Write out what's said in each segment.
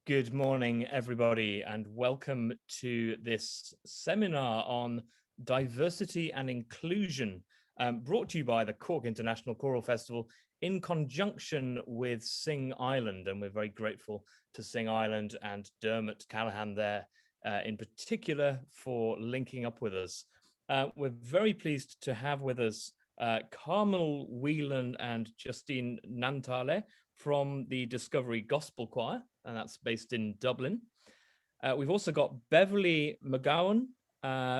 Good morning, everybody, and welcome to this seminar on diversity and inclusion, brought to you by the Cork International Choral Festival in conjunction with Sing Ireland. And we're very grateful to Sing Ireland and Dermot Callahan there in particular for linking up with us. We're very pleased to have with us Carmel, Whelan and Justine Nantale from the Discovery Gospel Choir, and that's based in Dublin. We've also got Beverley McGeown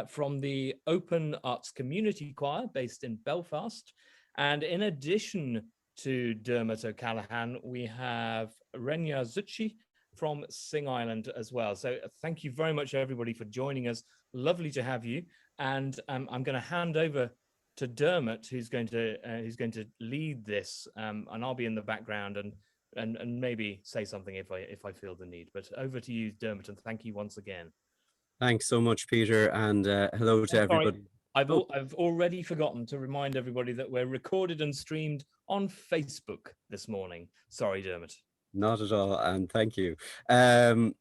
from the Open Arts Community Choir based in Belfast. And in addition to Dermot O'Callaghan, we have Raeghnya Zutshi from Sing Ireland as well. So thank you very much, everybody, for joining us. Lovely to have you. And I'm going to hand over to Dermot, who's going to lead this, and I'll be in the background and maybe say something if I feel the need. But over to you, Dermot, and thank you once again. Thanks so much, Peter, and hello to everybody. I've already forgotten to remind everybody that we're recorded and streamed on Facebook this morning. Sorry, Dermot. Not at all, and thank you. I'm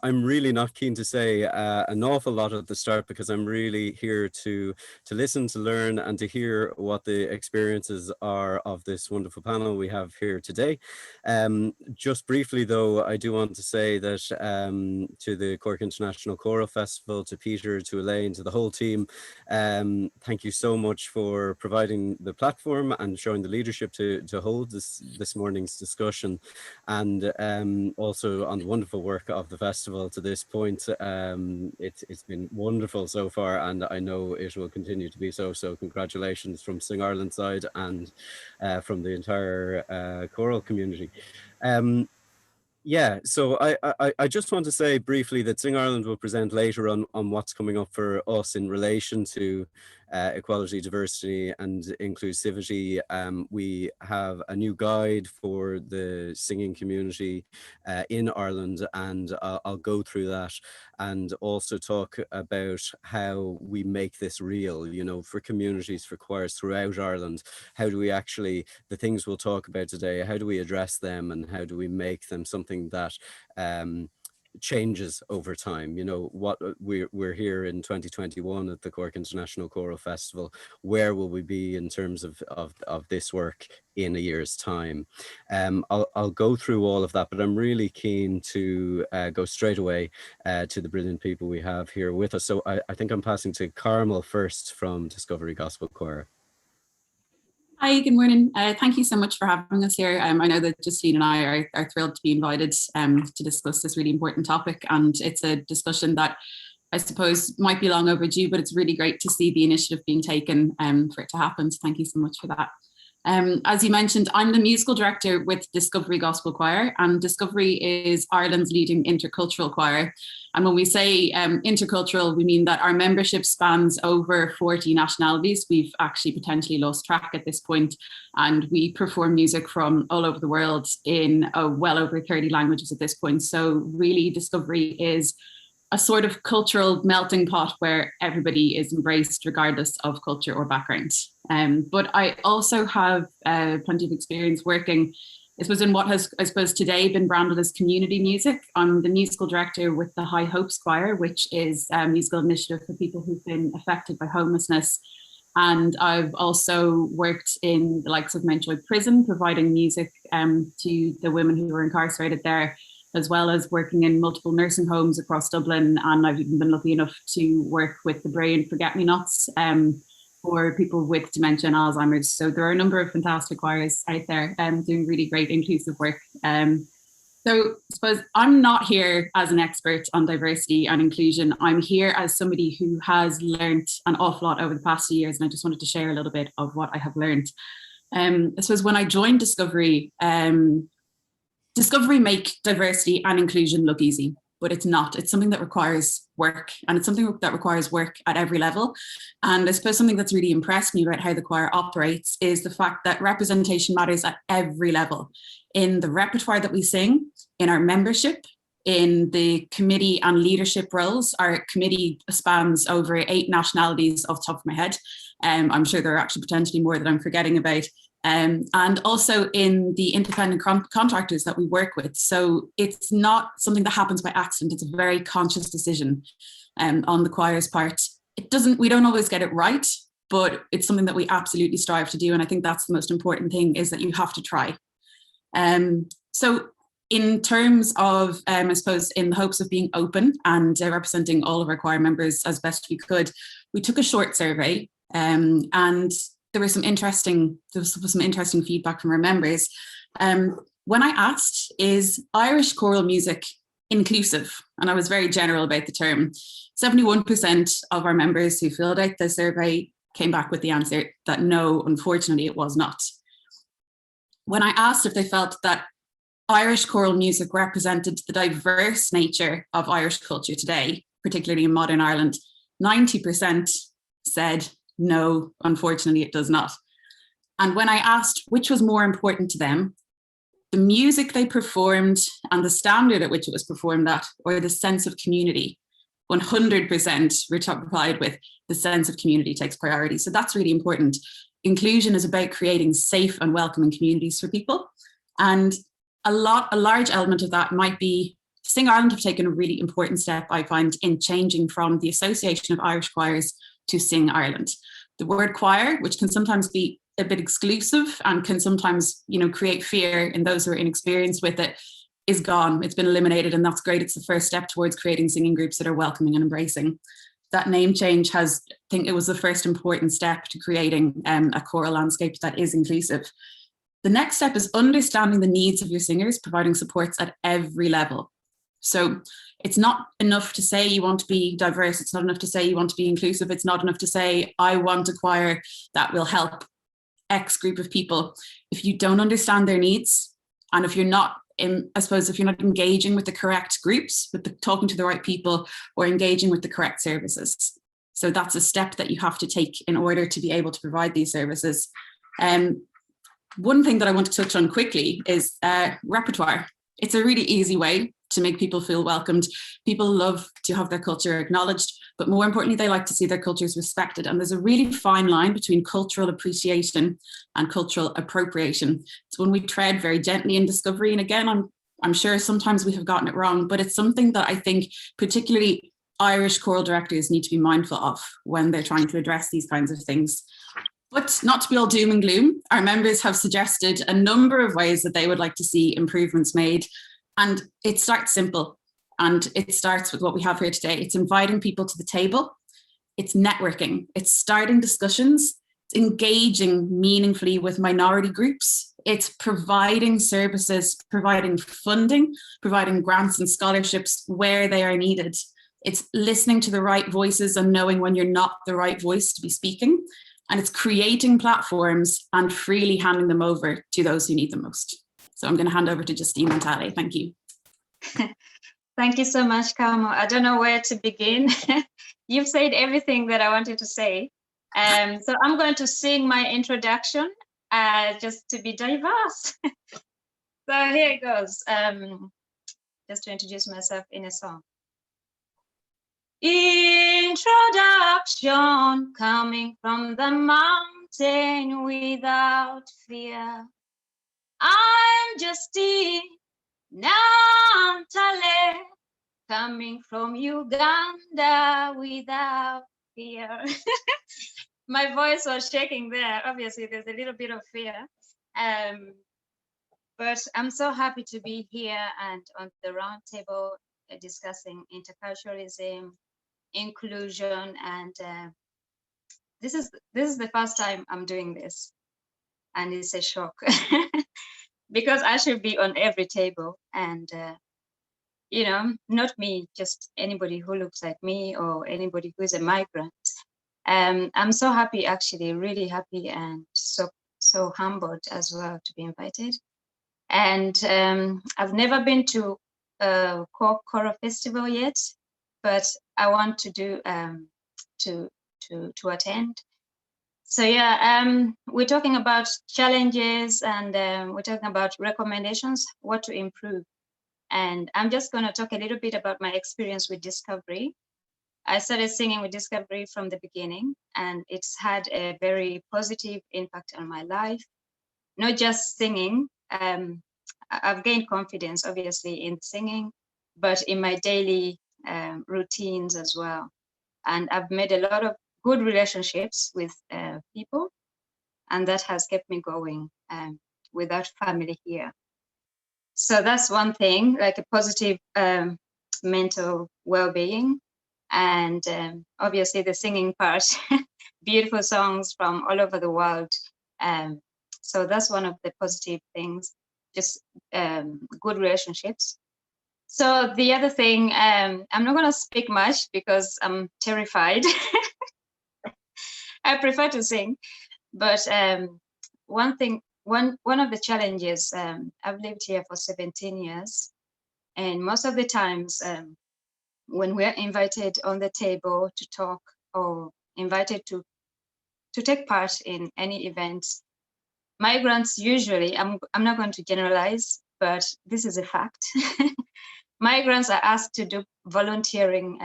really not keen to say an awful lot at the start because I'm really here to listen, to learn, and to hear what the experiences are of this wonderful panel we have here today. Just briefly, though, I do want to say that to the Cork International Choral Festival, to Peter, to Elaine, to the whole team, thank you so much for providing the platform and showing the leadership to hold this morning's discussion. And also on the wonderful work of the festival to this point. It's been wonderful so far, and I know it will continue to be so. So congratulations from Sing Ireland side and from the entire choral community. Yeah, so I just want to say briefly that Sing Ireland will present later on what's coming up for us in relation to equality, diversity and inclusivity. We have a new guide for the singing community in Ireland, and I'll go through that and also talk about how we make this real, you know, for communities, for choirs throughout Ireland. How do we actually, the things we'll talk about today, how do we address them and how do we make them something that changes over time? You know, what we're here in 2021 at the Cork International Choral Festival. Where will we be in terms of this work in a year's time? I'll go through all of that, but I'm really keen to go straight away to the brilliant people we have here with us. So I think I'm passing to Carmel first from Discovery Gospel Choir. Hi, good morning. Thank you so much for having us here. I know that Justine and I are thrilled to be invited to discuss this really important topic, and it's a discussion that I suppose might be long overdue, but it's really great to see the initiative being taken for it to happen. So thank you so much for that. As you mentioned, I'm the musical director with Discovery Gospel Choir, and Discovery is Ireland's leading intercultural choir. And when we say intercultural, we mean that our membership spans over 40 nationalities. We've actually potentially lost track at this point, and we perform music from all over the world in well over 30 languages at this point. So really, Discovery is a sort of cultural melting pot where everybody is embraced regardless of culture or background. But I also have plenty of experience working, I suppose, in what has, I suppose, today been branded as community music. I'm the musical director with the High Hopes Choir, which is a musical initiative for people who've been affected by homelessness. And I've also worked in the likes of Mountjoy Prison, providing music to the women who were incarcerated there, as well as working in multiple nursing homes across Dublin. And I've even been lucky enough to work with the Brain Forget-Me-Nots for people with dementia and Alzheimer's. So there are a number of fantastic choirs out there doing really great inclusive work. So I suppose I'm not here as an expert on diversity and inclusion. I'm here as somebody who has learned an awful lot over the past few years, and I just wanted to share a little bit of what I have learned. I suppose when I joined Discovery, Discovery make diversity and inclusion look easy, but it's not. It's something that requires work, and it's something that requires work at every level. And I suppose something that's really impressed me about how the choir operates is the fact that representation matters at every level. In the repertoire that we sing, in our membership, in the committee and leadership roles. Our committee spans over 8 nationalities off the top of my head. I'm sure there are actually potentially more that I'm forgetting about. and also in the independent contractors that we work with. So it's not something that happens by accident. It's a very conscious decision on the choir's part. We don't always get it right, but it's something that we absolutely strive to do. And I think that's the most important thing, is that you have to try. So in terms of, I suppose, in the hopes of being open and representing all of our choir members as best we could, we took a short survey, and there was some interesting feedback from our members. When I asked, is Irish choral music inclusive? And I was very general about the term. 71% of our members who filled out the survey came back with the answer that no, unfortunately, it was not. When I asked if they felt that Irish choral music represented the diverse nature of Irish culture today, particularly in modern Ireland, 90% said no, unfortunately, it does not. And when I asked which was more important to them, the music they performed and the standard at which it was performed at, or the sense of community, 100% replied with the sense of community takes priority. So that's really important. Inclusion is about creating safe and welcoming communities for people. And a large element of that might be Sing Ireland have taken a really important step, I find, in changing from the Association of Irish Choirs to Sing Ireland. The word choir, which can sometimes be a bit exclusive and can sometimes, create fear in those who are inexperienced with it, is gone. It's been eliminated, and that's great. It's the first step towards creating singing groups that are welcoming and embracing. That name change I think it was the first important step to creating a choral landscape that is inclusive. The next step is understanding the needs of your singers, providing supports at every level. So it's not enough to say you want to be diverse. It's not enough to say you want to be inclusive. It's not enough to say, I want a choir that will help X group of people. If you don't understand their needs, and if you're not if you're not engaging with the correct groups, talking to the right people, or engaging with the correct services. So that's a step that you have to take in order to be able to provide these services. One thing that I want to touch on quickly is repertoire. It's a really easy way to make people feel welcomed. People love to have their culture acknowledged, but more importantly, they like to see their cultures respected. And there's a really fine line between cultural appreciation and cultural appropriation. It's one we tread very gently in discovery. And again, I'm sure sometimes we have gotten it wrong, but it's something that I think particularly Irish choral directors need to be mindful of when they're trying to address these kinds of things. But not to be all doom and gloom, our members have suggested a number of ways that they would like to see improvements made. And it starts simple, and it starts with what we have here today. It's inviting people to the table. It's networking. It's starting discussions. It's engaging meaningfully with minority groups. It's providing services, providing funding, providing grants and scholarships where they are needed. It's listening to the right voices and knowing when you're not the right voice to be speaking. And it's creating platforms and freely handing them over to those who need them most. So I'm going to hand over to Justine and Nantale. Thank you. Thank you so much, Carmel. I don't know where to begin. You've said everything that I wanted to say. So I'm going to sing my introduction just to be diverse. So here it goes. Just to introduce myself in a song. Introduction, coming from the mountain without fear. I'm Justine, Nantale, coming from Uganda without fear. My voice was shaking there. Obviously, there's a little bit of fear. But I'm so happy to be here and on the round table discussing interculturalism, inclusion, and this is the first time I'm doing this, and it's a shock. Because I should be on every table, and not me, just anybody who looks like me or anybody who is a migrant. I'm so happy, actually, really happy, and so humbled as well to be invited. And I've never been to a Cork Choral Festival yet, but I want to do to attend. So yeah, we're talking about challenges, and we're talking about recommendations, what to improve. And I'm just going to talk a little bit about my experience with Discovery. I started singing with Discovery from the beginning, and it's had a very positive impact on my life. not just singing. I've gained confidence, obviously, in singing, but in my daily routines as well. And I've made a lot of good relationships with people, and that has kept me going without family here. So that's one thing, like a positive mental well-being. And obviously the singing part, beautiful songs from all over the world. So that's one of the positive things, just good relationships. So the other thing, I'm not going to speak much because I'm terrified. I prefer to sing, but one of the challenges, I've lived here for 17 years, and most of the times when we're invited on the table to talk or invited to take part in any events, migrants usually, I'm not going to generalize, but this is a fact. Migrants are asked to do volunteering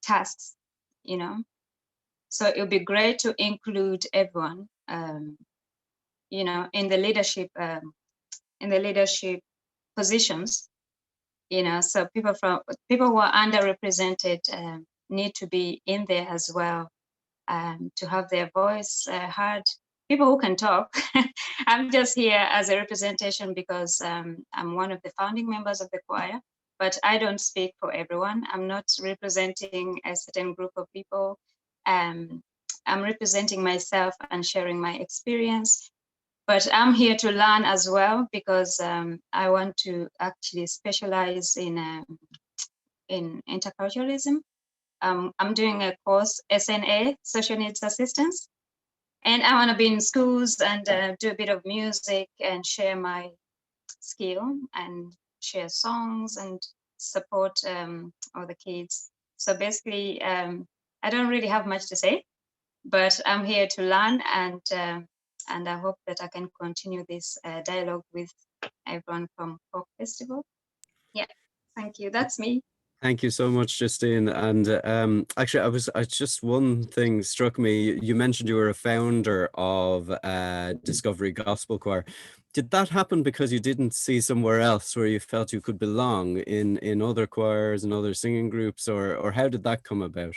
tasks, you know. So it would be great to include everyone, you know, in the leadership positions, you know. So people who are underrepresented need to be in there as well, to have their voice heard. People who can talk. I'm just here as a representation because I'm one of the founding members of the choir, but I don't speak for everyone. I'm not representing a certain group of people. I'm representing myself and sharing my experience, but I'm here to learn as well because I want to actually specialize in interculturalism. I'm doing a course, SNA, Social Needs Assistance. And I want to be in schools and do a bit of music and share my skill and share songs and support all the kids. So basically, I don't really have much to say, but I'm here to learn, and I hope that I can continue this dialogue with everyone from Cork Festival. Yeah, thank you. That's me. Thank you so much, Justine. And actually, I just one thing struck me. You mentioned you were a founder of Discovery Gospel Choir. Did that happen because you didn't see somewhere else where you felt you could belong in other choirs and other singing groups, or how did that come about?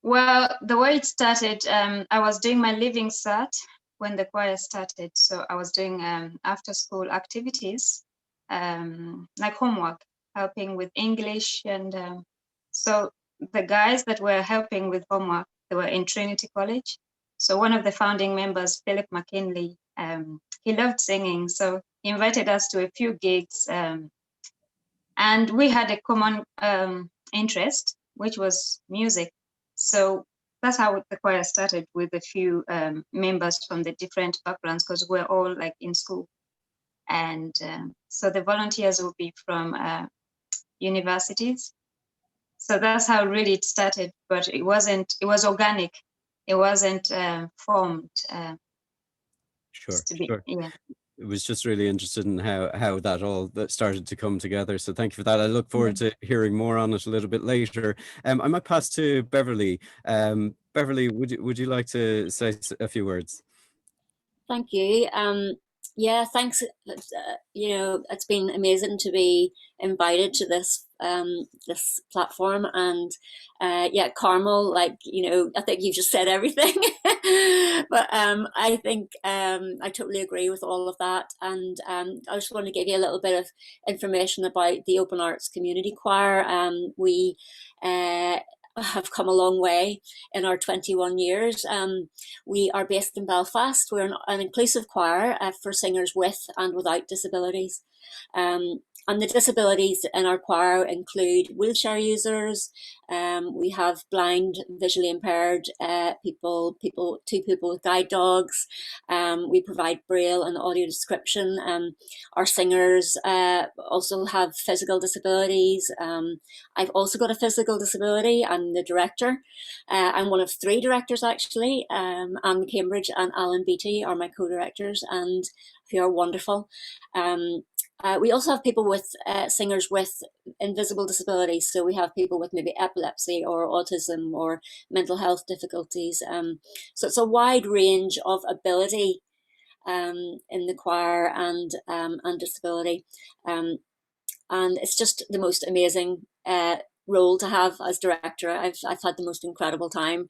Well, the way it started, I was doing my Living Cert when the choir started. So I was doing after school activities, like homework, helping with English. And so the guys that were helping with homework, they were in Trinity College. So one of the founding members, Philip McKinley, he loved singing. So he invited us to a few gigs. And we had a common interest, which was music. So that's how the choir started, with a few members from the different backgrounds, because we're all like in school. And so the volunteers will be from universities. So that's how really it started, but it was organic. It wasn't formed. Sure. Yeah. It was just really interested in how that all started to come together. So thank you for that. I look forward to hearing more on it a little bit later. I might pass to Beverley. Beverley, would you like to say a few words? Thank you. Yeah, thanks. You know, it's been amazing to be invited to this this platform, and yeah, Carmel, like, you know, I think you've just said everything. But I think I totally agree with all of that, and I just want to give you a little bit of information about the Open Arts Community Choir. We have come a long way in our 21 years. We are based in Belfast. We're an inclusive choir for singers with and without disabilities. And the disabilities in our choir include wheelchair users. We have blind, visually impaired people, two people with guide dogs. We provide braille and audio description. Our singers also have physical disabilities. I've also got a physical disability. I'm the director. I'm one of 3 directors, actually. Anne Cambridge and Alan Beattie are my co-directors, and who are wonderful. We also have people with singers with invisible disabilities. So we have people with maybe epilepsy or autism or mental health difficulties. So it's a wide range of ability in the choir and disability. And it's just the most amazing role to have as director. I've had the most incredible time.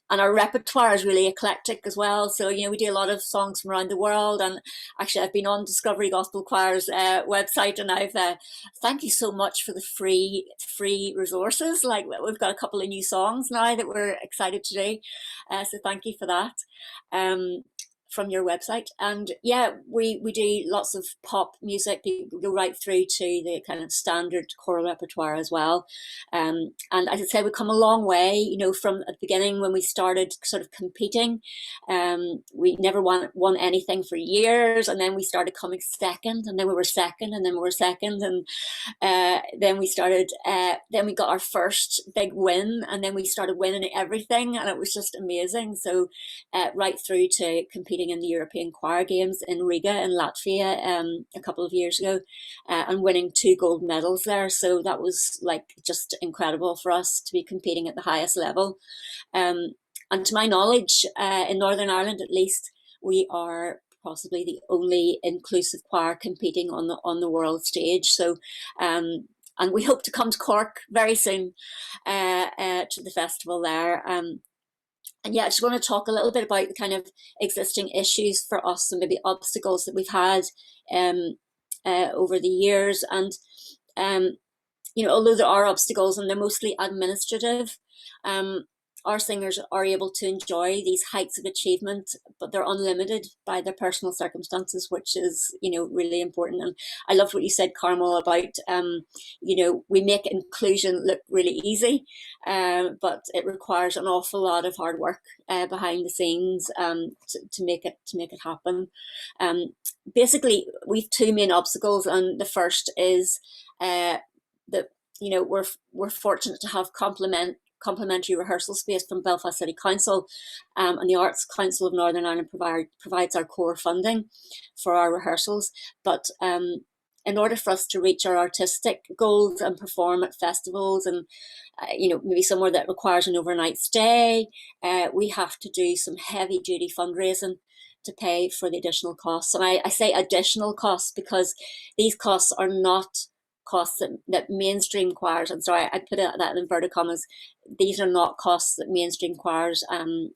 And our repertoire is really eclectic as well. So, you know, we do a lot of songs from around the world. And actually, I've been on Discovery Gospel Choir's website, and I've thank you so much for the free resources. Like, we've got a couple of new songs now that we're excited to do. So thank you for that. From your website. And yeah, we do lots of pop music. People go right through to the kind of standard choral repertoire as well. And as I said, we've come a long way, you know, from at the beginning when we started sort of competing. We never won anything for years, and then we started coming second, and then we were second, and then we were second, and then we started, then we got our first big win, and then we started winning everything, and it was just amazing. So right through to competing in the European Choir Games in Riga in Latvia a couple of years ago, and winning 2 gold medals there. So that was like just incredible for us to be competing at the highest level. And to my knowledge, in Northern Ireland at least, we are possibly the only inclusive choir competing on the world stage. So and we hope to come to Cork very soon to the festival there. And yeah, I just want to talk a little bit about the kind of existing issues for us and maybe obstacles that we've had over the years. And, you know, although there are obstacles and they're mostly administrative, our singers are able to enjoy these heights of achievement, but they're unlimited by their personal circumstances, which is, you know, really important. And I loved what you said, Carmel, about, you know, we make inclusion look really easy, but it requires an awful lot of hard work behind the scenes to make it happen. Basically, we've 2 main obstacles, and the first is that, you know, we're fortunate to have complementary rehearsal space from Belfast City Council, and the Arts Council of Northern Ireland provides our core funding for our rehearsals. But in order for us to reach our artistic goals and perform at festivals and you know, maybe somewhere that requires an overnight stay, we have to do some heavy duty fundraising to pay for the additional costs. And I say additional costs because these costs are not costs that mainstream choirs, I'm sorry, I put that in inverted commas, these are not costs that mainstream choirs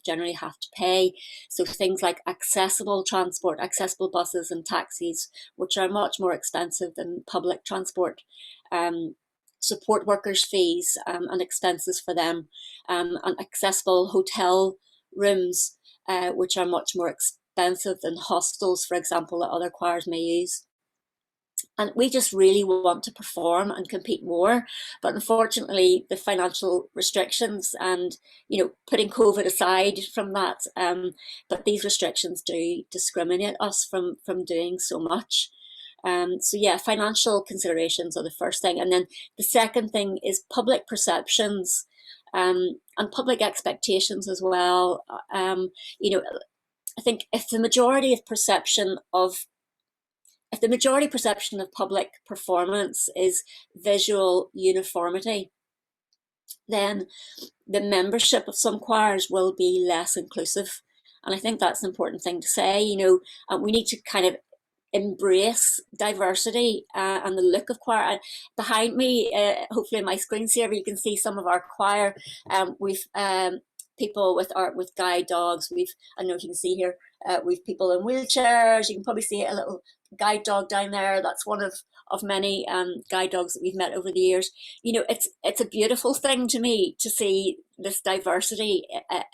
generally have to pay. So things like accessible transport, accessible buses and taxis, which are much more expensive than public transport, support workers' fees and expenses for them, and accessible hotel rooms, which are much more expensive than hostels, for example, that other choirs may use. And we just really want to perform and compete more. But unfortunately, the financial restrictions and, you know, putting COVID aside from that, but these restrictions do discriminate us from doing so much. So yeah, financial considerations are the first thing. And then the second thing is public perceptions and public expectations as well. You know, I think if the majority perception of public performance is visual uniformity, then the membership of some choirs will be less inclusive. And I think that's an important thing to say. You know, we need to kind of embrace diversity and the look of choir. Behind me, hopefully my screensaver, you can see some of our choir. We've people with guide dogs. I don't know if you can see here, we've people in wheelchairs. You can probably see a little guide dog down there. That's one of many guide dogs that we've met over the years. You know, it's a beautiful thing to me to see this diversity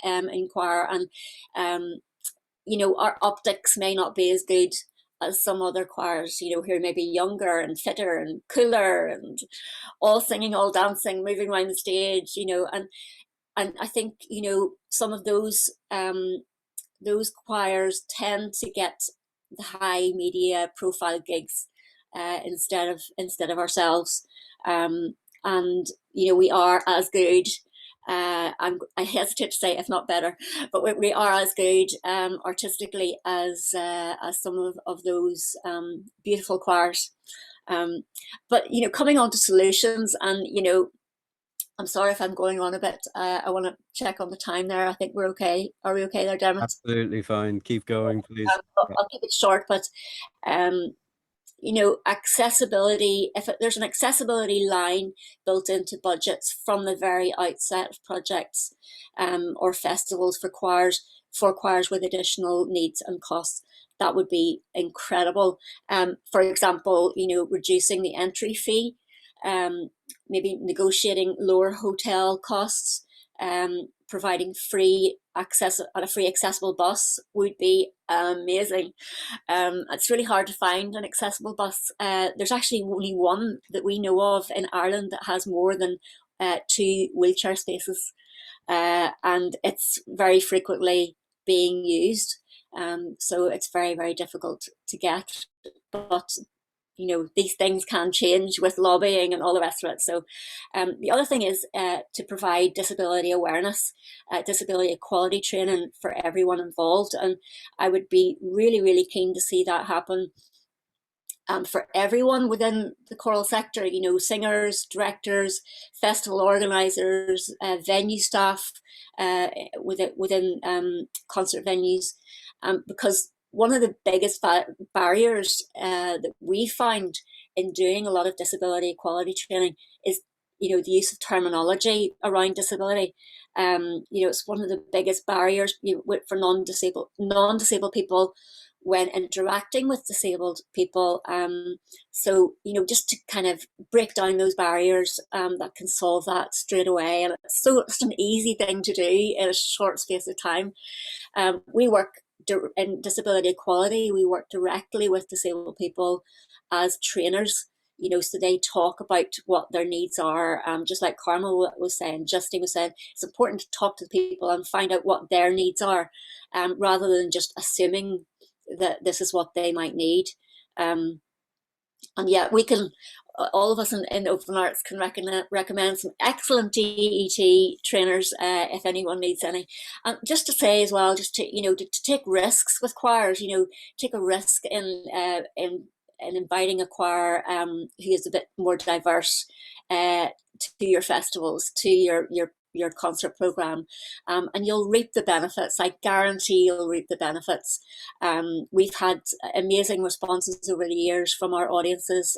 in choir. And you know, our optics may not be as good as some other choirs, you know, who are maybe younger and fitter and cooler and all singing, all dancing, moving around the stage, you know, and I think, you know, some of those choirs tend to get the high media profile gigs instead of ourselves, and you know, we are as good I hesitate to say if not better, but we are as good artistically as some of those beautiful choirs. But you know, coming on to solutions, and you know, I'm sorry if I'm going on a bit. I want to check on the time there. I think we're okay. Are we okay there, Dermot? Absolutely fine. Keep going, please. I'll keep it short, but you know, accessibility, if there's an accessibility line built into budgets from the very outset of projects or festivals for choirs with additional needs and costs, that would be incredible. For example, you know, reducing the entry fee, maybe negotiating lower hotel costs, providing free access on a free accessible bus would be amazing. It's really hard to find an accessible bus. There's actually only one that we know of in Ireland that has more than 2 wheelchair spaces, and it's very frequently being used. So it's very, very difficult to get, but you know, these things can change with lobbying and all the rest of it. So the other thing is to provide disability awareness, disability equality training for everyone involved. And I would be really, really keen to see that happen for everyone within the choral sector, you know, singers, directors, festival organisers, venue staff within concert venues, because one of the biggest barriers that we find in doing a lot of disability equality training is, you know, the use of terminology around disability. You know, it's one of the biggest barriers, you know, for non-disabled people when interacting with disabled people. So, you know, just to kind of break down those barriers that can solve that straight away. And it's an easy thing to do in a short space of time. We work in disability equality, we work directly with disabled people as trainers, you know, so they talk about what their needs are. Just like Carmel was saying, Justine was saying, it's important to talk to people and find out what their needs are, rather than just assuming that this is what they might need. And yeah, we can, all of us in Open Arts can recommend some excellent DET trainers if anyone needs any. And just to say as well, just to, you know, to take risks with choirs, you know, take a risk in inviting a choir who is a bit more diverse to your festivals, to your concert program, and you'll reap the benefits. I guarantee you'll reap the benefits. We've had amazing responses over the years from our audiences.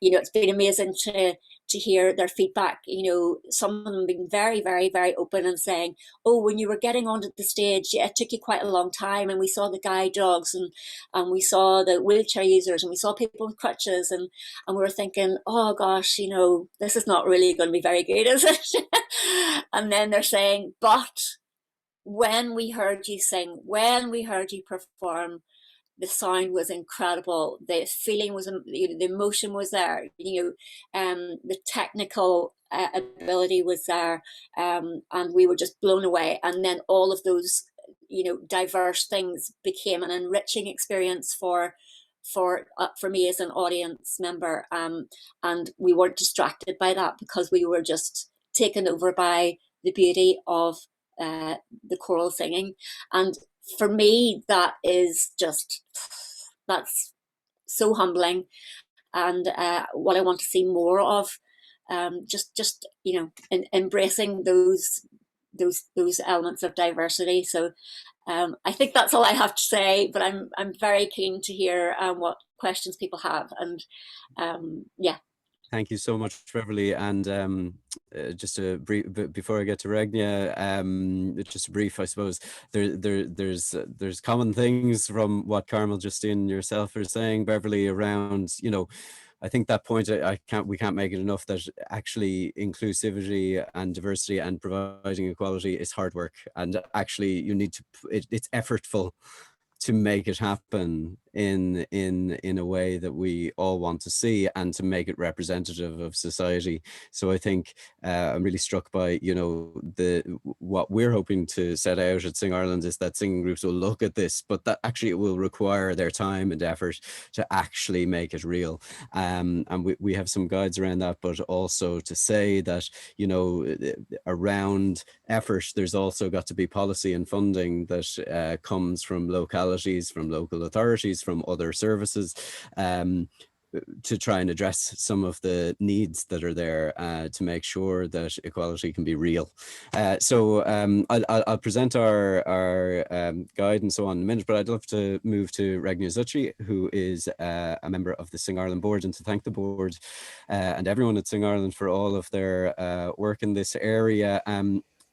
You know, it's been amazing to hear their feedback. You know, some of them being very, very, very open and saying, oh, when you were getting onto the stage, yeah, it took you quite a long time, and we saw the guide dogs, and we saw the wheelchair users, and we saw people with crutches, and we were thinking, oh gosh, you know, this is not really going to be very good, is it? And then they're saying, but when we heard you sing, when we heard you perform, the sound was incredible. The feeling was, the emotion was there. You know, the technical ability was there, and we were just blown away. And then all of those, you know, diverse things became an enriching experience for me as an audience member. And we weren't distracted by that because we were just taken over by the beauty of the choral singing. And for me, that is just, that's so humbling, and what I want to see more of. Just you know, embracing those elements of diversity. So I think that's all I have to say. But I'm very keen to hear what questions people have, and yeah. Thank you so much, Beverley. And just a brief, before I get to Raeghnya, just a brief, I suppose, there's common things from what Carmel, Justine, and yourself are saying, Beverley, around, you know, I think that point, we can't make it enough that actually inclusivity and diversity and providing equality is hard work. And actually you need to, it's effortful. to make it happen in a way that we all want to see, and to make it representative of society. So I think I'm really struck by, you know, what we're hoping to set out at Sing Ireland is that singing groups will look at this, but that actually it will require their time and effort to actually make it real. And we have some guides around that, but also to say that, you know, around effort, there's also got to be policy and funding that comes from localities, from local authorities, from other services, to try and address some of the needs that are there, to make sure that equality can be real. So I'll present our guide and so on in a minute, but I'd love to move to Raeghnya Zutshi, who is a member of the Sing Ireland board, and to thank the board and everyone at Sing Ireland for all of their work in this area.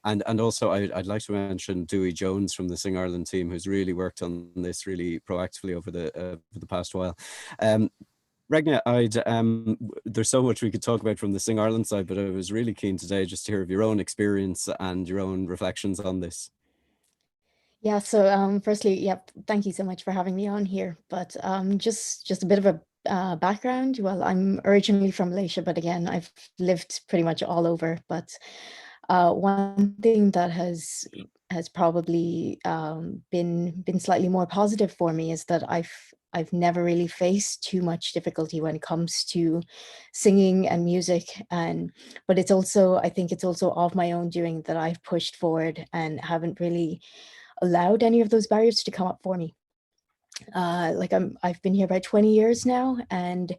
And also I'd like to mention Dewey Jones from the Sing Ireland team, who's really worked on this really proactively over the past while. Raeghnya, there's so much we could talk about from the Sing Ireland side, but I was really keen today just to hear of your own experience and your own reflections on this. Yeah, so firstly, yeah, thank you so much for having me on here. But just a bit of a background. Well, I'm originally from Malaysia, but again, I've lived pretty much all over. But one thing that has probably been slightly more positive for me is that I've never really faced too much difficulty when it comes to singing and music. But it's also, I think it's also of my own doing that I've pushed forward and haven't really allowed any of those barriers to come up for me. I've been here about 20 years now, and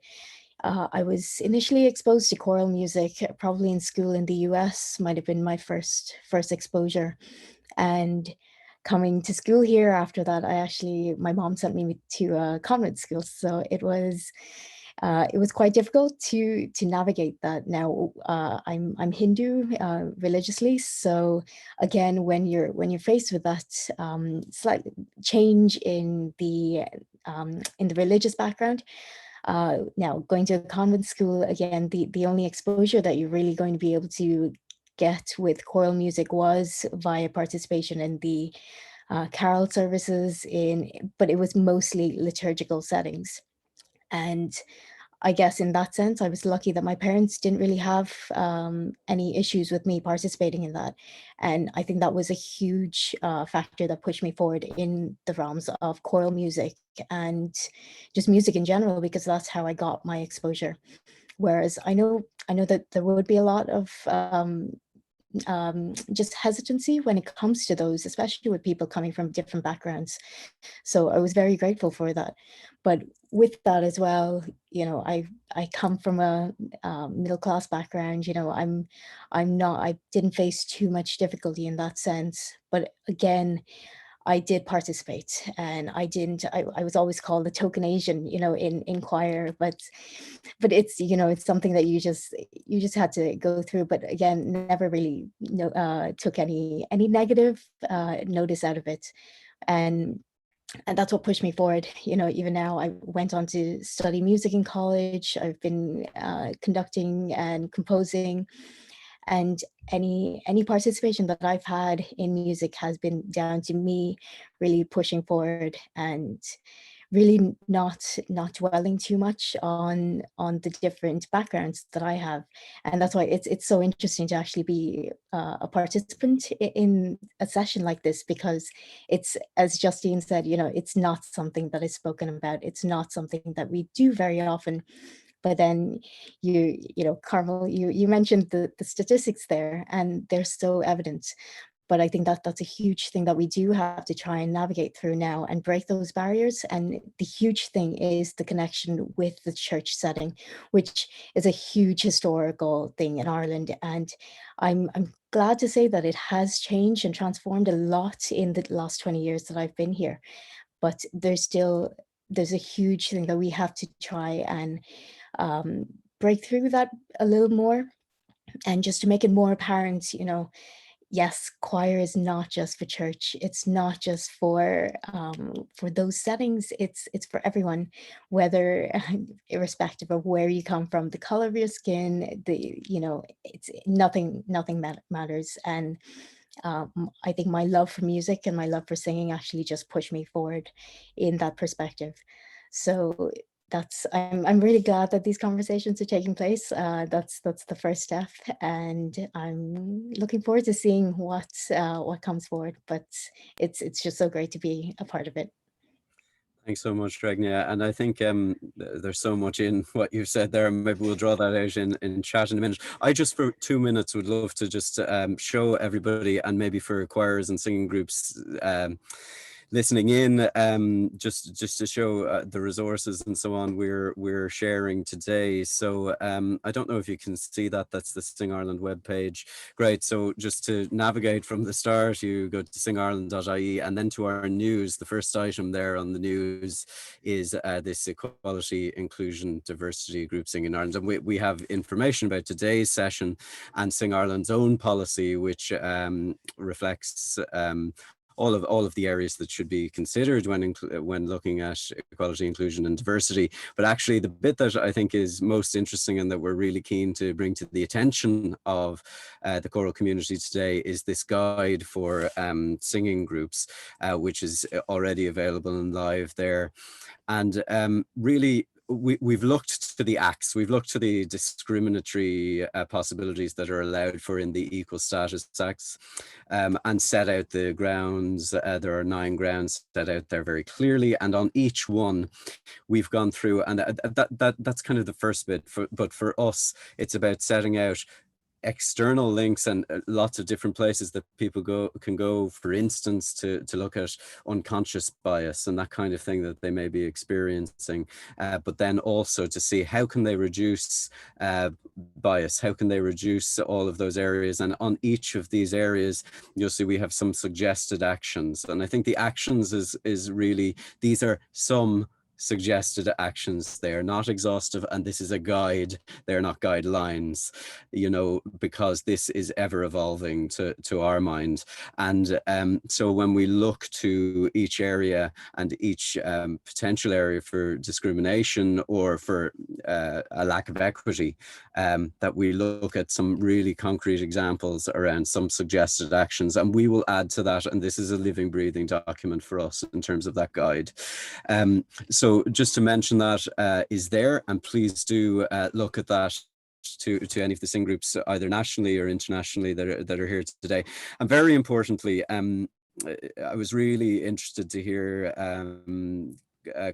I was initially exposed to choral music probably in school in the US, might have been my first exposure. And coming to school here after that, my mom sent me to a convent school. So it was quite difficult to navigate that. Now I'm Hindu religiously, so again, when you're faced with that slight change in the religious background, now going to a convent school, again, the only exposure that you're really going to be able to get with choral music was via participation in the carol services, but it was mostly liturgical settings. And I guess in that sense, I was lucky that my parents didn't really have any issues with me participating in that. And I think that was a huge factor that pushed me forward in the realms of choral music and just music in general, because that's how I got my exposure. Whereas I know that there would be a lot of just hesitancy when it comes to those, especially with people coming from different backgrounds. So I was very grateful for that. But with that as well, you know, I come from a middle class background. You know, I didn't face too much difficulty in that sense. But again, I did participate, and I was always called the token Asian, you know, in choir, but it's, you know, it's something that you just had to go through. But again, never really took any negative notice out of it. And that's what pushed me forward. You know, even now, I went on to study music in college. I've been conducting and composing, and any participation that I've had in music has been down to me really pushing forward and really not dwelling too much on the different backgrounds that I have. And that's why it's so interesting to actually be a participant in a session like this, because it's, as Justine said, you know, it's not something that is spoken about. It's not something that we do very often. But then you know, Carmel, you mentioned the statistics there, and they're so evident. But I think that that's a huge thing that we do have to try and navigate through now and break those barriers. And the huge thing is the connection with the church setting, which is a huge historical thing in Ireland. And I'm glad to say that it has changed and transformed a lot in the last 20 years that I've been here. But there's a huge thing that we have to try and break through that a little more, and just to make it more apparent, you know, yes, choir is not just for church. It's not just for those settings. It's for everyone, whether irrespective of where you come from, the color of your skin, you know, it's nothing matters. And I think my love for music and my love for singing actually just pushed me forward in that perspective. So I'm really glad that these conversations are taking place. That's the first step, and I'm looking forward to seeing what comes forward. But it's just so great to be a part of it. Thanks so much, Raeghnya. And I think there's so much in what you've said there. Maybe we'll draw that out in chat in a minute. I just, for 2 minutes, would love to just show everybody, and maybe for choirs and singing groups listening in, just to show the resources and so on we're sharing today. So I don't know if you can see that. That's the Sing Ireland webpage. Great. So just to navigate from the start, you go to singireland.ie, and then to our news. The first item there on the news is this equality, inclusion, diversity group Sing in Ireland. And we have information about today's session and Sing Ireland's own policy, which reflects all of the areas that should be considered when looking at equality, inclusion, and diversity. But actually, the bit that I think is most interesting and that we're really keen to bring to the attention of the choral community today is this guide for singing groups, which is already available and live there. And really, we've looked to the acts, we've looked to the discriminatory possibilities that are allowed for in the Equal Status Acts, and set out the grounds. There are 9 grounds set out there very clearly, and on each one we've gone through, and that's kind of the first bit. But for us, it's about setting out external links and lots of different places that people can go, for instance, to look at unconscious bias and that kind of thing that they may be experiencing, but then also to see how can they reduce bias, how can they reduce all of those areas. And on each of these areas, you'll see we have some suggested actions, and I think the actions is really, these are some suggested actions. They are not exhaustive, and this is a guide. They're not guidelines, you know, because this is ever evolving to our mind. And so when we look to each area and each potential area for discrimination or for a lack of equity, that we look at some really concrete examples around some suggested actions, and we will add to that. And this is a living, breathing document for us in terms of that guide. So just to mention that is there, and please do look at that to any of the sing groups, either nationally or internationally, that are here today. And very importantly, I was really interested to hear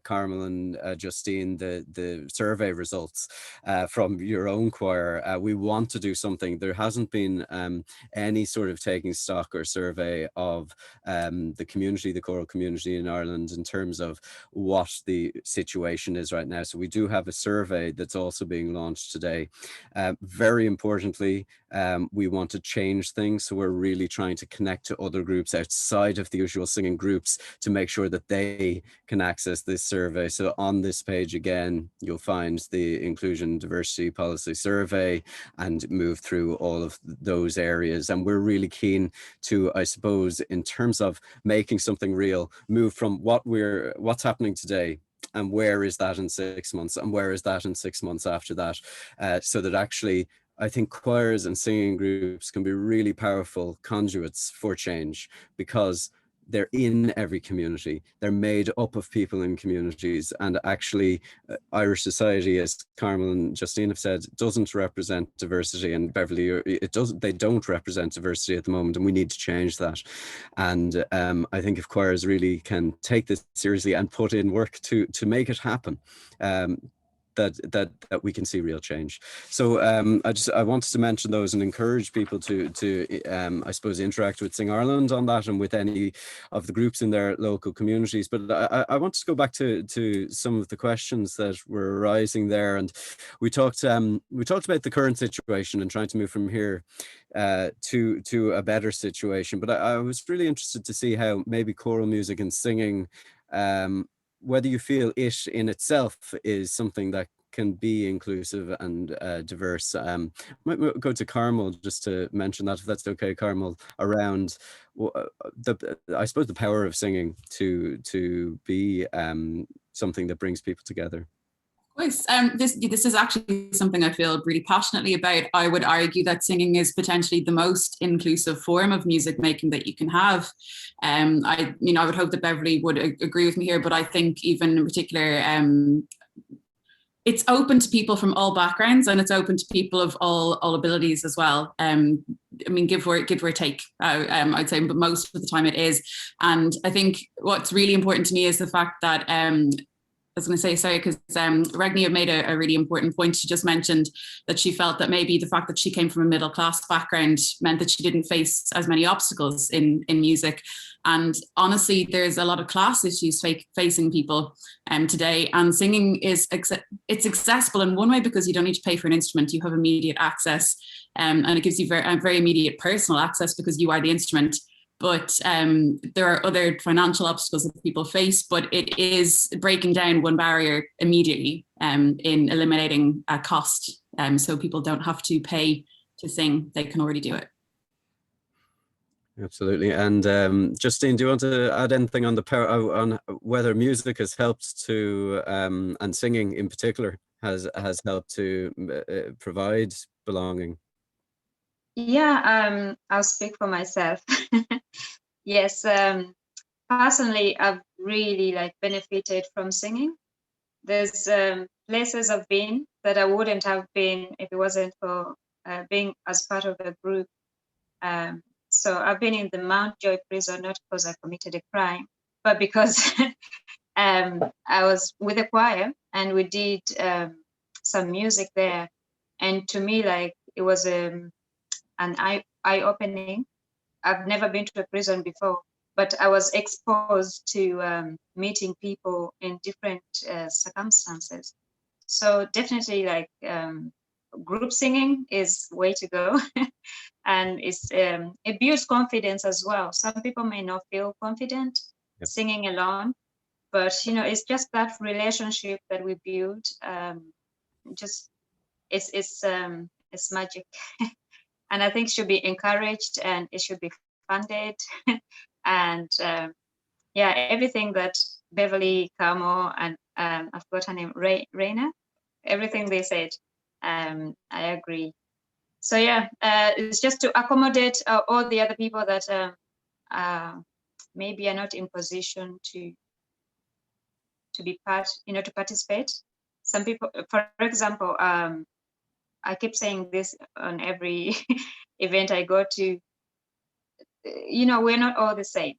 Carmel and Justine, the survey results from your own choir. We want to do something. There hasn't been any sort of taking stock or survey of the community, the choral community in Ireland, in terms of what the situation is right now. So we do have a survey that's also being launched today. Very importantly, we want to change things. So we're really trying to connect to other groups outside of the usual singing groups to make sure that they can access this survey. So on this page, again, you'll find the Inclusion Diversity Policy Survey and move through all of those areas. And we're really keen to, I suppose, in terms of making something real, move from what's happening today, and where is that in 6 months, and where is that in 6 months after that, so that actually I think choirs and singing groups can be really powerful conduits for change, because they're in every community. They're made up of people in communities, and actually Irish society, as Carmel and Justine have said, doesn't represent diversity, and Beverley, they don't represent diversity at the moment, and we need to change that. And I think if choirs really can take this seriously and put in work to make it happen, that we can see real change. So I wanted to mention those and encourage people to I suppose interact with Sing Ireland on that, and with any of the groups in their local communities. But I want to go back to some of the questions that were arising there, and we talked about the current situation and trying to move from here to a better situation. But I was really interested to see how maybe choral music and singing, whether you feel it in itself is something that can be inclusive and diverse. Might go to Carmel just to mention that, if that's okay, Carmel, around I suppose the power of singing to be something that brings people together. course. This is actually something I feel really passionately about. I would argue that singing is potentially the most inclusive form of music making that you can have. I would hope that Beverley would agree with me here, but I think even in particular, it's open to people from all backgrounds, and it's open to people of all abilities as well. Give or take. I'd say, but most of the time it is. And I think what's really important to me is the fact that I was going to say, sorry, because Raeghnya made a really important point. She just mentioned that she felt that maybe the fact that she came from a middle class background meant that she didn't face as many obstacles in music. And honestly, there's a lot of class issues facing people today. And singing it's accessible in one way because you don't need to pay for an instrument. You have immediate access, and it gives you very immediate personal access because you are the instrument. But there are other financial obstacles that people face, but it is breaking down one barrier immediately in eliminating a cost. So people don't have to pay to sing, they can already do it. Absolutely. And Justine, do you want to add anything on the power, on whether music has helped to, and singing in particular, has helped to provide belonging? Yeah, I'll speak for myself. Yes, personally, I've really benefited from singing. There's places I've been that I wouldn't have been if it wasn't for being as part of a group. So I've been in the Mountjoy prison, not because I committed a crime, but because I was with a choir and we did some music there. And to me, it was an eye-opening. I've never been to a prison before, but I was exposed to meeting people in different circumstances. So definitely group singing is way to go. And it builds confidence as well. Some people may not feel confident singing alone, but it's just that relationship that we build. It's magic. And I think should be encouraged and it should be funded. And everything that Beverley, Carmel, and I've got her name, Raeghnya, everything they said, I agree. So it's just to accommodate all the other people that maybe are not in position to be to participate. Some people, for example, I keep saying this on every event I go to, we're not all the same.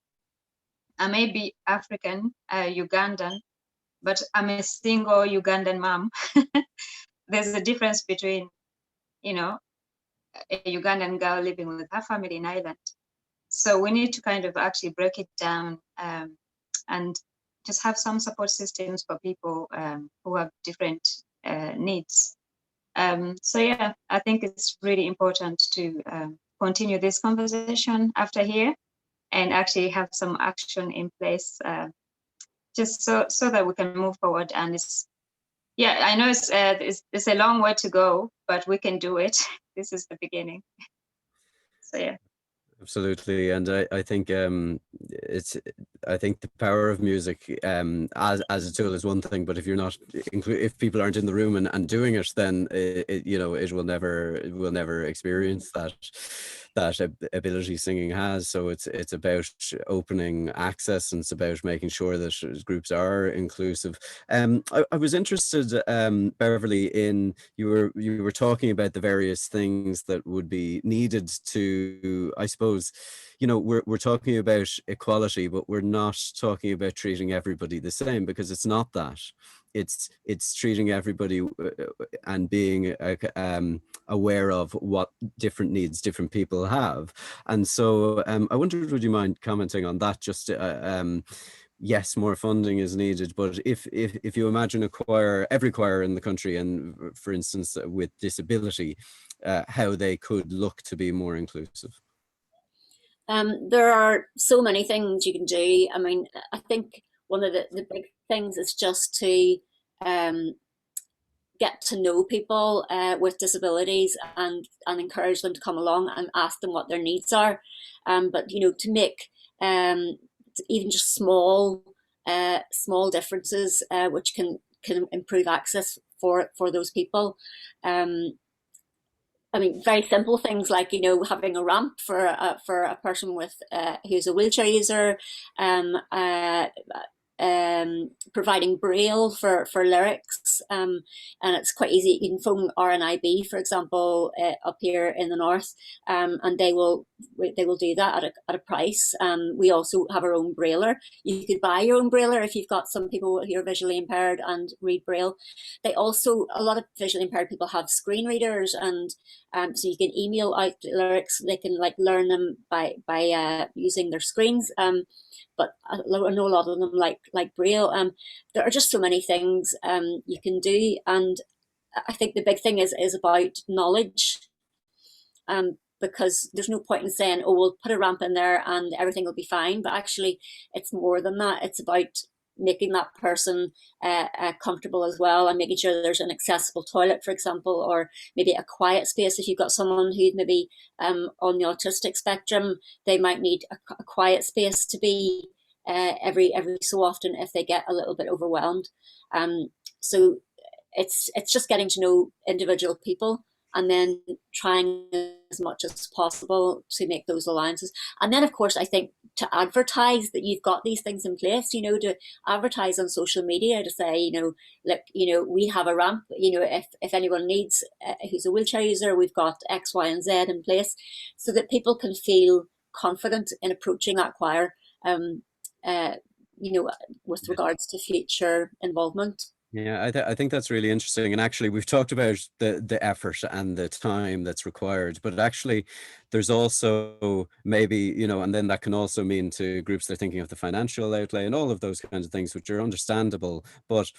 I may be African, Ugandan, but I'm a single Ugandan mom. There's a difference between, a Ugandan girl living with her family in Ireland. So we need to kind of actually break it down and just have some support systems for people who have different needs. I think it's really important to continue this conversation after here and actually have some action in place just so that we can move forward. And I know it's a long way to go, but we can do it. This is the beginning. So yeah. Absolutely, and I think I think the power of music as a tool is one thing, but if you're not if people aren't in the room and doing it, then it will never experience that ability singing has. So it's about opening access, and it's about making sure that groups are inclusive. I was interested, Beverley, in you were talking about the various things that would be needed to, I suppose, we're talking about equality, but we're not talking about treating everybody the same, because it's not that. It's treating everybody and being aware of what different needs different people have. And so I wondered, would you mind commenting on that? Just yes, more funding is needed, but if you imagine every choir in the country, and for instance with disability, how they could look to be more inclusive. There are so many things you can do. I mean, I think one of the big things is just to get to know people with disabilities and encourage them to come along and ask them what their needs are. But to make even just small differences which can can improve access for those people. I mean, very simple things like, you know, having a ramp for a person with who's a wheelchair user, providing braille for lyrics, and it's quite easy. You can phone RNIB, for example, up here in the north, and they will do that at a price. We also have our own brailler. You could buy your own brailler if you've got some people who are visually impaired and read braille. They also, a lot of visually impaired people have screen readers, and so you can email out lyrics. They can like learn them by using their screens. But I know a lot of them like braille. There are just so many things you can do, and I think the big thing is about knowledge. Because there's no point in saying, oh, we'll put a ramp in there and everything will be fine. But actually, it's more than that. It's about making that person comfortable as well, and making sure there's an accessible toilet, for example, or maybe a quiet space. If you've got someone who's maybe on the autistic spectrum, they might need a quiet space to be every so often if they get a little bit overwhelmed. So it's just getting to know individual people, and then trying as much as possible to make those alliances. And then, of course, I think to advertise that you've got these things in place, you know, to advertise on social media, to say, you know, look, you know, we have a ramp, you know, if anyone needs, who's a wheelchair user, we've got X, Y, and Z in place, so that people can feel confident in approaching that choir, you know, with regards to future involvement. Yeah, I think that's really interesting. And actually, we've talked about the effort and the time that's required, but actually there's also maybe, you know, and then that can also mean to groups, they're thinking of the financial outlay and all of those kinds of things, which are understandable. But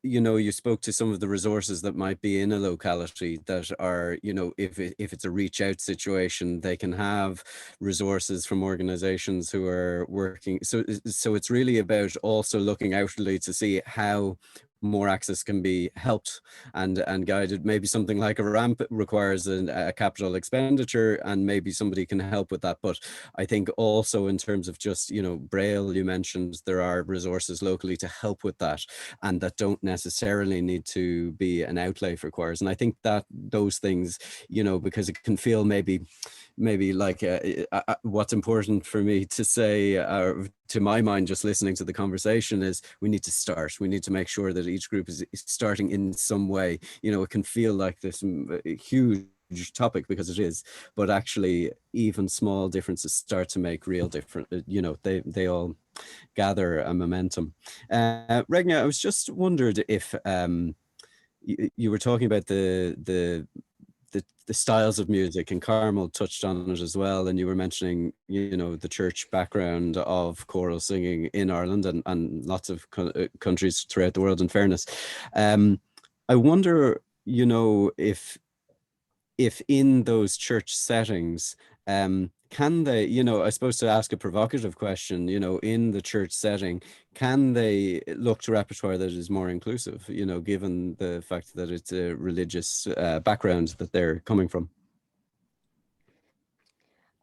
you know, you spoke to some of the resources that might be in a locality that are, you know, if it's a reach out situation, they can have resources from organizations who are working. So it's really about also looking outwardly to see how more access can be helped and guided. Maybe something like a ramp requires a capital expenditure, and maybe somebody can help with that. But I think also in terms of just, you know, braille, you mentioned there are resources locally to help with that, and that don't necessarily need to be an outlay for choirs. And I think that those things, you know, because it can feel maybe like what's important for me to say, to my mind, just listening to the conversation, is we need to make sure that each group is starting in some way. You know, it can feel like this huge topic, because it is, but actually even small differences start to make real difference. You know, they all gather a momentum. Raeghnya, I was just wondered if you were talking about the styles of music, and Carmel touched on it as well, and you were mentioning, you know, the church background of choral singing in Ireland and lots of countries throughout the world, in fairness. I wonder, you know, if in those church settings, can they, you know, I suppose to ask a provocative question, you know, in the church setting, can they look to repertoire that is more inclusive, you know, given the fact that it's a religious background that they're coming from?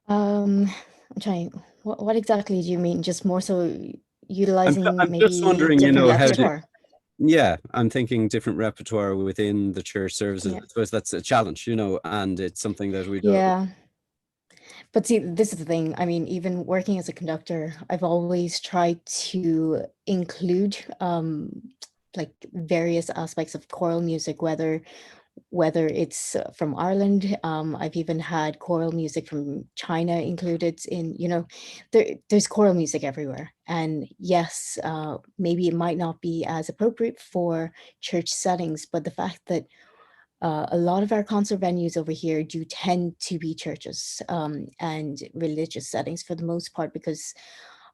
I'm trying, what exactly do you mean? Just more so utilizing I'm maybe just wondering, you different know, how to, repertoire? yeah, I'm thinking different repertoire within the church services. Yeah. I suppose that's a challenge, you know, and it's something that we don't. Yeah. But see, this is the thing. I mean, even working as a conductor, I've always tried to include like various aspects of choral music, whether it's from Ireland. I've even had choral music from China included in, you know, there's choral music everywhere. And yes, maybe it might not be as appropriate for church settings, but the fact that a lot of our concert venues over here do tend to be churches and religious settings for the most part, because